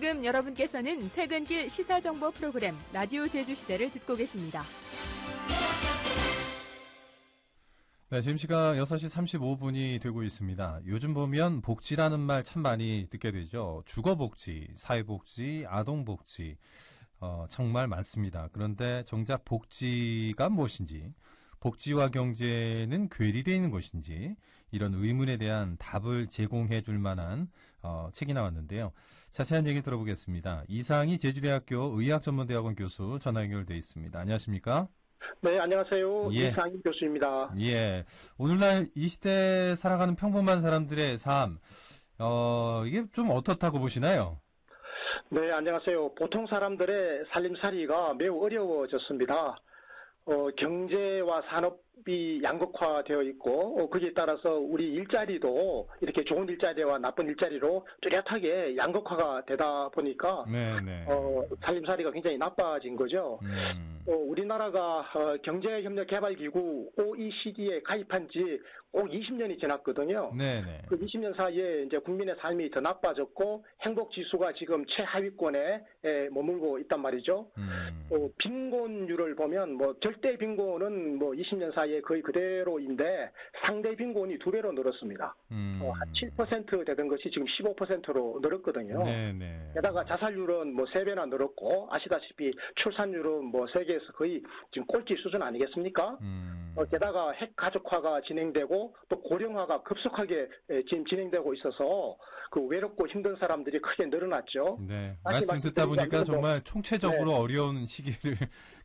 지금 여러분께서는 퇴근길 시사정보 프로그램 라디오 제주시대를 듣고 계십니다. 네, 지금 시각 6시 35분이 되고 있습니다. 요즘 보면 복지라는 말 참 많이 듣게 되죠. 주거복지, 사회복지, 아동복지, 정말 많습니다. 그런데 정작 복지가 무엇인지, 복지와 경제는 괴리되어 있는 것인지 이런 의문에 대한 답을 제공해 줄 만한 책이 나왔는데요. 자세한 얘기 들어보겠습니다. 이상희 제주대학교 의학전문대학원 교수 전화 연결돼 있습니다. 안녕하십니까? 네, 안녕하세요. 예. 이상희 교수입니다. 예. 오늘날 이 시대에 살아가는 평범한 사람들의 삶, 이게 좀 어떻다고 보시나요? 네, 안녕하세요. 보통 사람들의 살림살이가 매우 어려워졌습니다. 경제와 산업이 양극화되어 있고, 거기에 따라서 우리 일자리도 이렇게 좋은 일자리와 나쁜 일자리로 뚜렷하게 양극화가 되다 보니까, 네네. 살림살이가 굉장히 나빠진 거죠. 우리나라가 경제협력개발기구 OECD에 가입한 지 꼭 20년이 지났거든요. 네네. 그 20년 사이에 이제 국민의 삶이 더 나빠졌고 행복지수가 지금 최하위권에 머물고 있단 말이죠. 빈곤율을 보면 절대 빈곤은 20년 사이에 거의 그대로인데 상대 빈곤이 2배로 늘었습니다. 한 7% 되던 것이 지금 15%로 늘었거든요. 네네. 게다가 자살률은 3배나 늘었고 아시다시피 출산율은 세계에서 거의 지금 꼴찌 수준 아니겠습니까? 게다가 핵가족화가 진행되고 또 고령화가 급속하게 지금 진행되고 있어서 그 외롭고 힘든 사람들이 크게 늘어났죠. 네. 말씀 듣다 보니까 정말 총체적으로 네. 어려운 시기를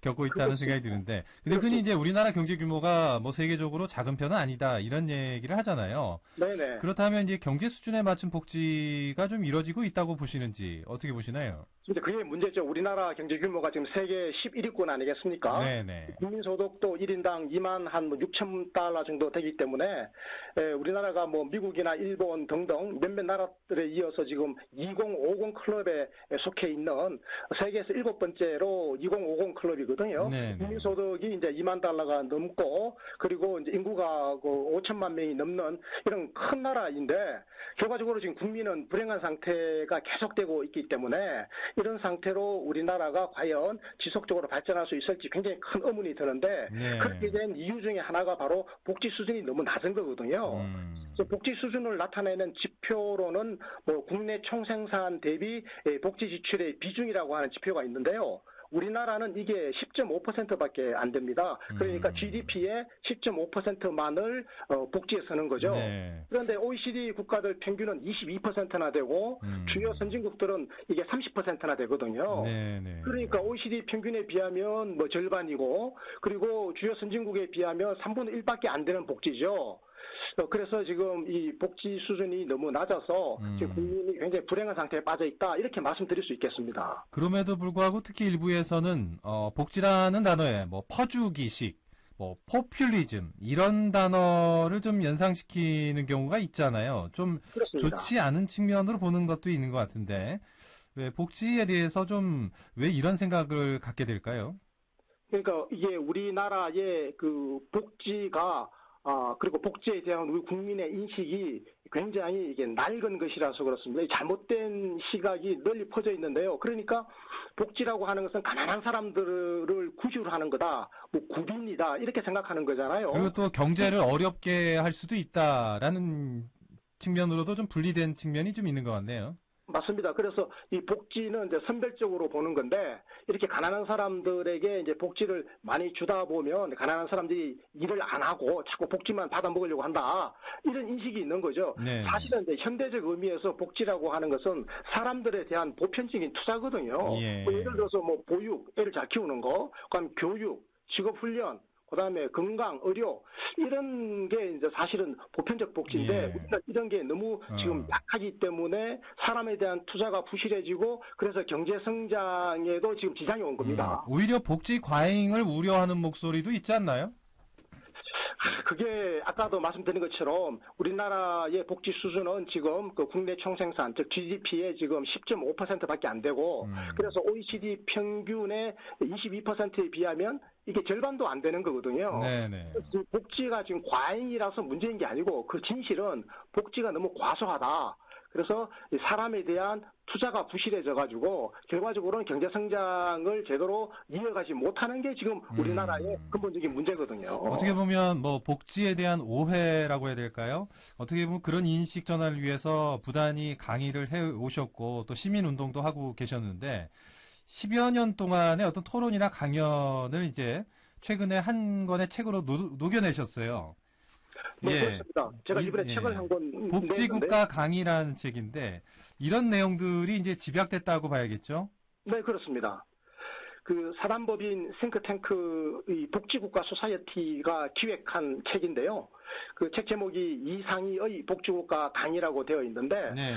겪고 있다는 생각이 드는데, 근데 흔히 이제 우리나라 경제 규모가 세계적으로 작은 편은 아니다 이런 얘기를 하잖아요. 네네. 그렇다면 이제 경제 수준에 맞춘 복지가 좀 이루어지고 있다고 보시는지 어떻게 보시나요? 근데 그게 문제죠. 우리나라 경제 규모가 지금 세계 11위권 아니겠습니까? 네네. 국민소득도 1인당 2만 한 6천 달러 정도 되기 때문에 우리나라가 미국이나 일본 등등 몇몇 나라들에 이어서 지금 2050 클럽에 속해 있는 세계에서 7번째로 2050 클럽이거든요. 네네. 국민소득이 이제 2만 달러가 넘고 그리고 이제 인구가 5천만 명이 넘는 이런 큰 나라인데 결과적으로 지금 국민은 불행한 상태가 계속되고 있기 때문에 이런 상태로 우리나라가 과연 지속적으로 발전할 수 있을지 굉장히 큰 의문이 드는데 네. 그렇게 된 이유 중에 하나가 바로 복지 수준이 너무 낮은 거거든요. 그래서 복지 수준을 나타내는 지표로는 국내 총생산 대비 복지 지출의 비중이라고 하는 지표가 있는데요. 우리나라는 이게 10.5%밖에 안 됩니다. 그러니까 GDP의 10.5%만을 복지에 쓰는 거죠. 네. 그런데 OECD 국가들 평균은 22%나 되고 주요 선진국들은 이게 30%나 되거든요. 네네. 그러니까 OECD 평균에 비하면 절반이고 그리고 주요 선진국에 비하면 3분의 1밖에 안 되는 복지죠. 그래서 지금 이 복지 수준이 너무 낮아서 지금 국민이 굉장히 불행한 상태에 빠져 있다 이렇게 말씀드릴 수 있겠습니다. 그럼에도 불구하고 특히 일부에서는 복지라는 단어에 퍼주기식, 포퓰리즘 이런 단어를 좀 연상시키는 경우가 있잖아요. 좀 그렇습니다. 좋지 않은 측면으로 보는 것도 있는 것 같은데 왜 복지에 대해서 좀 왜 이런 생각을 갖게 될까요? 그러니까 이게 우리나라의 그 복지가 그리고 복지에 대한 우리 국민의 인식이 굉장히 이게 낡은 것이라서 그렇습니다. 잘못된 시각이 널리 퍼져 있는데요. 그러니까 복지라고 하는 것은 가난한 사람들을 구제를 하는 거다, 구빈이다 이렇게 생각하는 거잖아요. 그리고 또 경제를 어렵게 할 수도 있다라는 측면으로도 좀 분리된 측면이 좀 있는 것 같네요. 맞습니다. 그래서 이 복지는 이제 선별적으로 보는 건데 이렇게 가난한 사람들에게 이제 복지를 많이 주다 보면 가난한 사람들이 일을 안 하고 자꾸 복지만 받아 먹으려고 한다. 이런 인식이 있는 거죠. 네. 사실은 이제 현대적 의미에서 복지라고 하는 것은 사람들에 대한 보편적인 투자거든요. 예. 예를 들어서 보육, 애를 잘 키우는 거, 그다음 교육, 직업 훈련, 그다음에 건강, 의료 이런 게 이제 사실은 보편적 복지인데 예. 우리가 이런 게 너무 지금 약하기 때문에 사람에 대한 투자가 부실해지고 그래서 경제 성장에도 지금 지장이 온 겁니다. 오히려 복지 과잉을 우려하는 목소리도 있지 않나요? 그게 아까도 말씀드린 것처럼 우리나라의 복지 수준은 지금 그 국내 총생산, 즉 GDP의 지금 10.5%밖에 안 되고 그래서 OECD 평균의 22%에 비하면 이게 절반도 안 되는 거거든요. 네네. 복지가 지금 과잉이라서 문제인 게 아니고 그 진실은 복지가 너무 과소하다. 그래서 이 사람에 대한 투자가 부실해져가지고 결과적으로는 경제 성장을 제대로 이어가지 못하는 게 지금 우리나라의 근본적인 문제거든요. 어떻게 보면 뭐 복지에 대한 오해라고 해야 될까요? 어떻게 보면 그런 인식 전환을 위해서 부단히 강의를 해 오셨고 또 시민 운동도 하고 계셨는데 10여 년 동안의 어떤 토론이나 강연을 이제 최근에 한 권의 책으로 녹여내셨어요. 네, 예. 그렇습니다. 제가 이번에 책을 한 권 복지국가 강의라는 책인데 이런 내용들이 이제 집약됐다고 봐야겠죠? 네, 그렇습니다. 그 사단법인 싱크탱크 이 복지국가 소사이어티가 기획한 책인데요. 그 책 제목이 이상희의 복지국가 강의라고 되어 있는데, 네.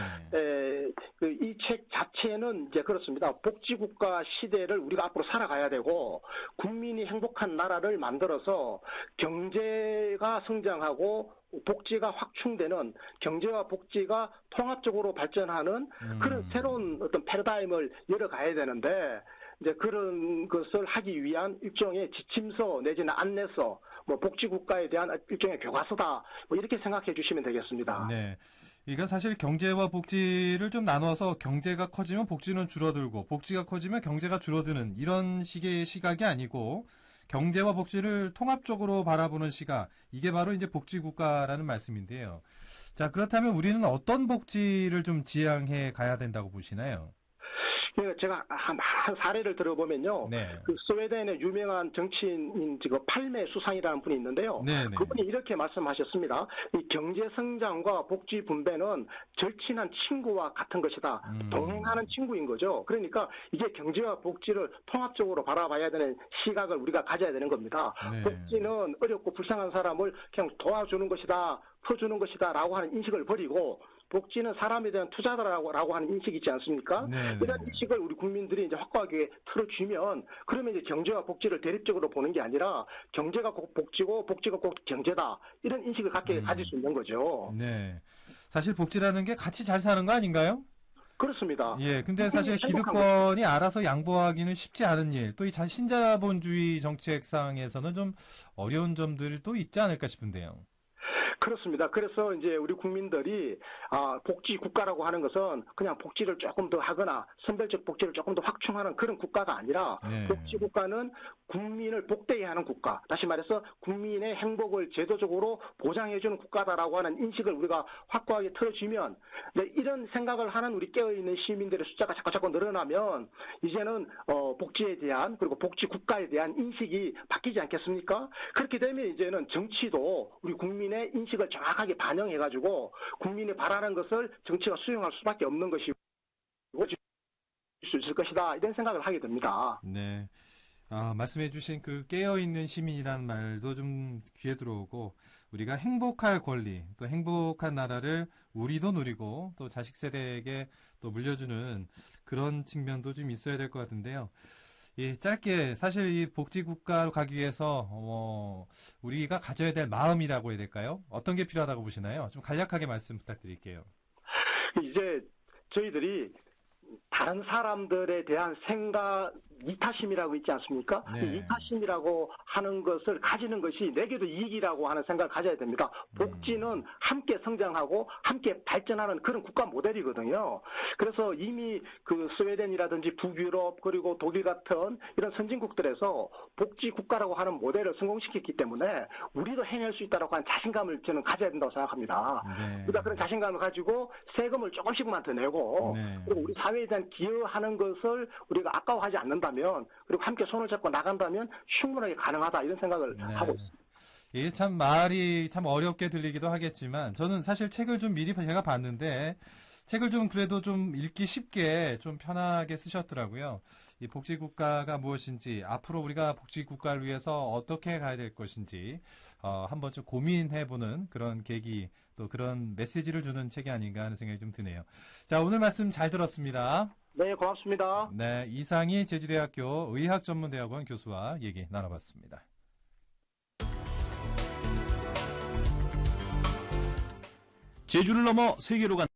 이 책 자체는 이제 그렇습니다. 복지국가 시대를 우리가 앞으로 살아가야 되고, 국민이 행복한 나라를 만들어서 경제가 성장하고 복지가 확충되는 경제와 복지가 통합적으로 발전하는 그런 새로운 어떤 패러다임을 열어가야 되는데, 이제 그런 것을 하기 위한 일종의 지침서 내지는 안내서, 뭐 복지국가에 대한 일종의 교과서다, 뭐 이렇게 생각해 주시면 되겠습니다. 네. 그러니까 사실 경제와 복지를 좀 나눠서 경제가 커지면 복지는 줄어들고 복지가 커지면 경제가 줄어드는 이런 식의 시각이 아니고 경제와 복지를 통합적으로 바라보는 시각, 이게 바로 이제 복지국가라는 말씀인데요. 자, 그렇다면 우리는 어떤 복지를 좀 지향해 가야 된다고 보시나요? 제가 한 사례를 들어보면요. 네. 그 스웨덴의 유명한 정치인인 팔메 수상이라는 분이 있는데요. 네네. 그분이 이렇게 말씀하셨습니다. 이 경제 성장과 복지 분배는 절친한 친구와 같은 것이다. 동행하는 친구인 거죠. 그러니까 이게 경제와 복지를 통합적으로 바라봐야 되는 시각을 우리가 가져야 되는 겁니다. 네. 복지는 어렵고 불쌍한 사람을 그냥 도와주는 것이다, 퍼주는 것이다라고 하는 인식을 버리고 복지는 사람에 대한 투자다라고 하는 인식이 있지 않습니까? 네네. 이런 인식을 우리 국민들이 이제 확고하게 틀어주면 그러면 이제 경제와 복지를 대립적으로 보는 게 아니라 경제가 꼭 복지고 복지가 꼭 경제다 이런 인식을 갖게 가질 수 있는 거죠. 네. 사실 복지라는 게 같이 잘 사는 거 아닌가요? 그렇습니다. 예, 근데 사실 기득권이 알아서 양보하기는 쉽지 않은 일, 또 이 신자본주의 정책상에서는 좀 어려운 점들도 있지 않을까 싶은데요. 그렇습니다. 그래서 이제 우리 국민들이 복지 국가라고 하는 것은 그냥 복지를 조금 더 하거나 선별적 복지를 조금 더 확충하는 그런 국가가 아니라 네. 복지 국가는 국민을 복되게 하는 국가, 다시 말해서 국민의 행복을 제도적으로 보장해주는 국가다라고 하는 인식을 우리가 확고하게 틀어주면 이런 생각을 하는 우리 깨어있는 시민들의 숫자가 자꾸 늘어나면 이제는 복지에 대한 그리고 복지 국가에 대한 인식이 바뀌지 않겠습니까? 그렇게 되면 이제는 정치도 우리 국민의 인식을 정확하게 반영해가지고 국민이 바라는 것을 정치가 수용할 수밖에 없는 것이고 수 있을 것이다 이런 생각을 하게 됩니다. 네. 말씀해주신 그 깨어있는 시민이라는 말도 좀 귀에 들어오고 우리가 행복할 권리, 또 행복한 나라를 우리도 누리고 또 자식 세대에게 또 물려주는 그런 측면도 좀 있어야 될 것 같은데요. 예, 짧게 사실 이 복지국가로 가기 위해서 우리가 가져야 될 마음이라고 해야 될까요? 어떤 게 필요하다고 보시나요? 좀 간략하게 말씀 부탁드릴게요. 이제 저희들이 다른 사람들에 대한 생각, 이타심이라고 있지 않습니까? 네. 이 이타심이라고 하는 것을 가지는 것이 내게도 이익이라고 하는 생각을 가져야 됩니다. 복지는 함께 성장하고 함께 발전하는 그런 국가 모델이거든요. 그래서 이미 그 스웨덴이라든지 북유럽 그리고 독일 같은 이런 선진국들에서 복지 국가라고 하는 모델을 성공시켰기 때문에 우리도 해낼 수 있다고 하는 자신감을 저는 가져야 된다고 생각합니다. 네. 우리가 그런 자신감을 가지고 세금을 조금씩만 더 내고 네. 그리고 우리 사회에 대한 기여하는 것을 우리가 아까워하지 않는다면 그리고 함께 손을 잡고 나간다면 충분하게 가능하다 이런 생각을 하고 있습니다. 이게 참 말이 참 어렵게 들리기도 하겠지만 저는 사실 책을 좀 미리 제가 봤는데 책을 좀 그래도 좀 읽기 쉽게 좀 편하게 쓰셨더라고요. 이 복지국가가 무엇인지 앞으로 우리가 복지국가를 위해서 어떻게 가야 될 것인지 한번 좀 고민해보는 그런 계기 또 그런 메시지를 주는 책이 아닌가 하는 생각이 좀 드네요. 자, 오늘 말씀 잘 들었습니다. 네, 고맙습니다. 네, 이상희 제주대학교 의학전문대학원 교수와 얘기 나눠봤습니다. 제주를 넘어 세계로 간